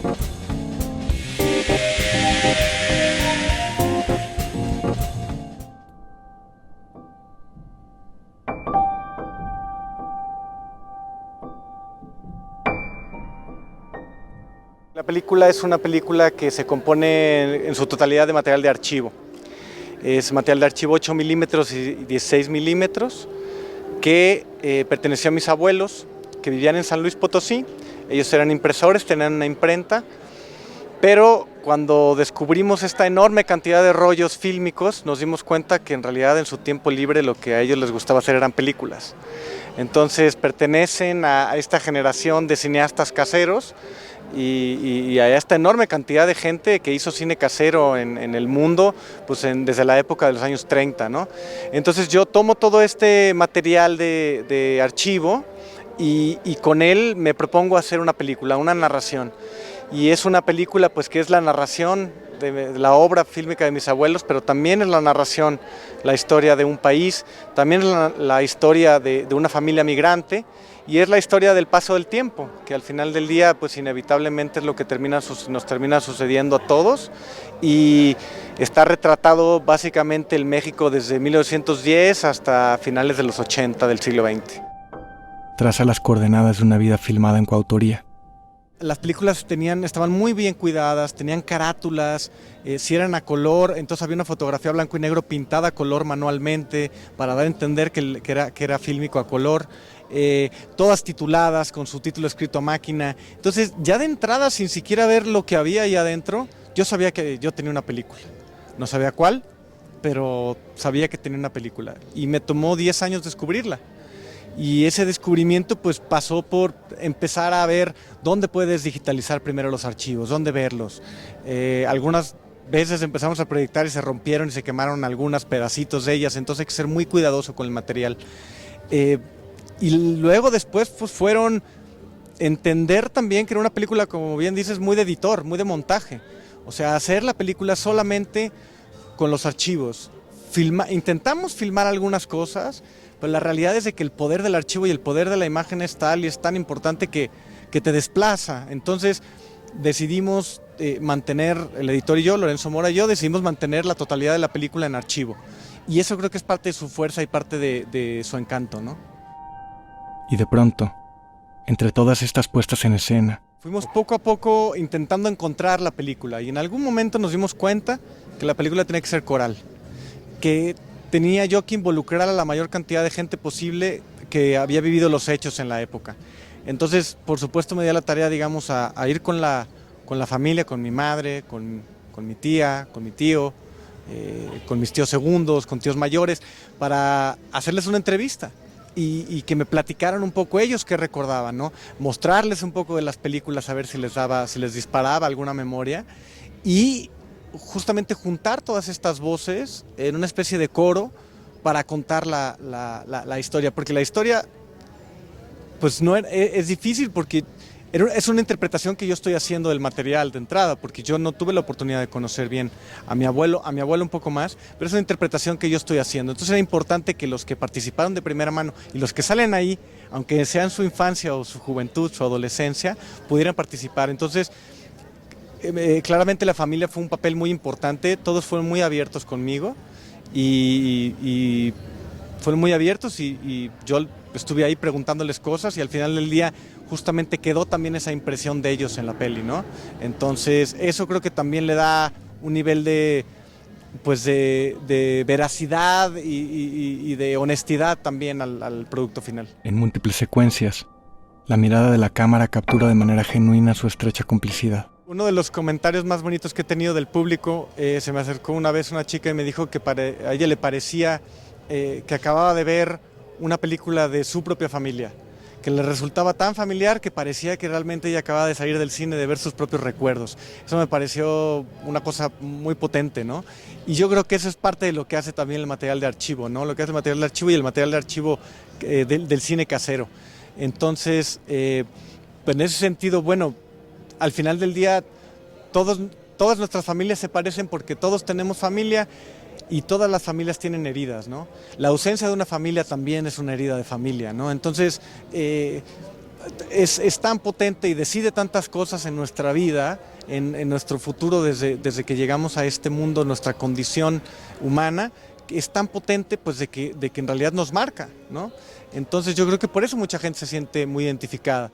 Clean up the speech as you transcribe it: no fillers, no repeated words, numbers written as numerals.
La película es una película que se compone en su totalidad de material de archivo. Es material de archivo 8 milímetros y 16 milímetros que perteneció a mis abuelos que vivían en San Luis Potosí. Ellos eran impresores, tenían una imprenta, pero cuando descubrimos esta enorme cantidad de rollos fílmicos nos dimos cuenta que en realidad en su tiempo libre lo que a ellos les gustaba hacer eran películas. Entonces pertenecen a esta generación de cineastas caseros y a esta enorme cantidad de gente que hizo cine casero en el mundo pues desde la época de los años 30, ¿no? Entonces yo tomo todo este material de archivo y con él me propongo hacer una película, una narración. Y es una película pues que es la narración de la obra fílmica de mis abuelos, pero también es la narración, la historia de un país, también es la historia de una familia migrante y es la historia del paso del tiempo, que al final del día pues inevitablemente es lo que nos termina sucediendo a todos y está retratado básicamente el México desde 1910 hasta finales de los 80 del siglo XX. Traza las coordenadas de una vida filmada en coautoría. Las películas estaban muy bien cuidadas, tenían carátulas, si eran a color, entonces había una fotografía blanco y negro pintada a color manualmente para dar a entender que era fílmico a color, todas tituladas con su título escrito a máquina. Entonces ya de entrada, sin siquiera ver lo que había ahí adentro, yo sabía que yo tenía una película. No sabía cuál, pero sabía que tenía una película y me tomó 10 años descubrirla. Y ese descubrimiento pues pasó por empezar a ver dónde puedes digitalizar primero los archivos, dónde verlos. Algunas veces empezamos a proyectar y se rompieron y se quemaron algunos pedacitos de ellas, entonces hay que ser muy cuidadoso con el material. Y luego después pues fueron entender también que era una película, como bien dices, muy de editor, muy de montaje. O sea, hacer la película solamente con los archivos. Intentamos filmar algunas cosas, pero la realidad es de que el poder del archivo y el poder de la imagen es tal y es tan importante que te desplaza. Entonces decidimos mantener, el editor y yo, Lorenzo Mora y yo, decidimos mantener la totalidad de la película en archivo. Y eso creo que es parte de su fuerza y parte de su encanto, ¿no? Y de pronto, entre todas estas puestas en escena, fuimos poco a poco intentando encontrar la película y en algún momento nos dimos cuenta que la película tenía que ser coral, que tenía yo que involucrar a la mayor cantidad de gente posible que había vivido los hechos en la época. Entonces, por supuesto, me di a la tarea, digamos, a ir con la familia, con mi madre, con mi tía, con mi tío, con mis tíos segundos, con tíos mayores, para hacerles una entrevista y que me platicaran un poco ellos qué recordaban, ¿no? Mostrarles un poco de las películas, a ver si les disparaba alguna memoria y justamente juntar todas estas voces en una especie de coro para contar la historia, porque la historia pues no es difícil porque es una interpretación que yo estoy haciendo del material de entrada, porque yo no tuve la oportunidad de conocer bien a mi abuelo un poco más, pero es una interpretación que yo estoy haciendo. Entonces era importante que los que participaron de primera mano y los que salen ahí, aunque sean su infancia o su juventud, su adolescencia, pudieran participar. Entonces claramente la familia fue un papel muy importante, todos fueron muy abiertos conmigo y fueron muy abiertos y yo estuve ahí preguntándoles cosas y al final del día justamente quedó también esa impresión de ellos en la peli, ¿no? Entonces eso creo que también le da un nivel de veracidad y de honestidad también al producto final. En múltiples secuencias, la mirada de la cámara captura de manera genuina su estrecha complicidad. Uno de los comentarios más bonitos que he tenido del público, se me acercó una vez una chica y me dijo que a ella le parecía que acababa de ver una película de su propia familia, que le resultaba tan familiar que parecía que realmente ella acababa de salir del cine, de ver sus propios recuerdos. Eso me pareció una cosa muy potente, ¿no? Y yo creo que eso es parte de lo que hace también el material de archivo, ¿no? Lo que hace el material de archivo y el material de archivo del cine casero. Entonces, pues en ese sentido, bueno, al final del día todas nuestras familias se parecen porque todos tenemos familia y todas las familias tienen heridas, ¿no? La ausencia de una familia también es una herida de familia, ¿no? Entonces, es tan potente y decide tantas cosas en nuestra vida, en nuestro futuro desde que llegamos a este mundo, nuestra condición humana, es tan potente pues de que en realidad nos marca, ¿no? Entonces yo creo que por eso mucha gente se siente muy identificada.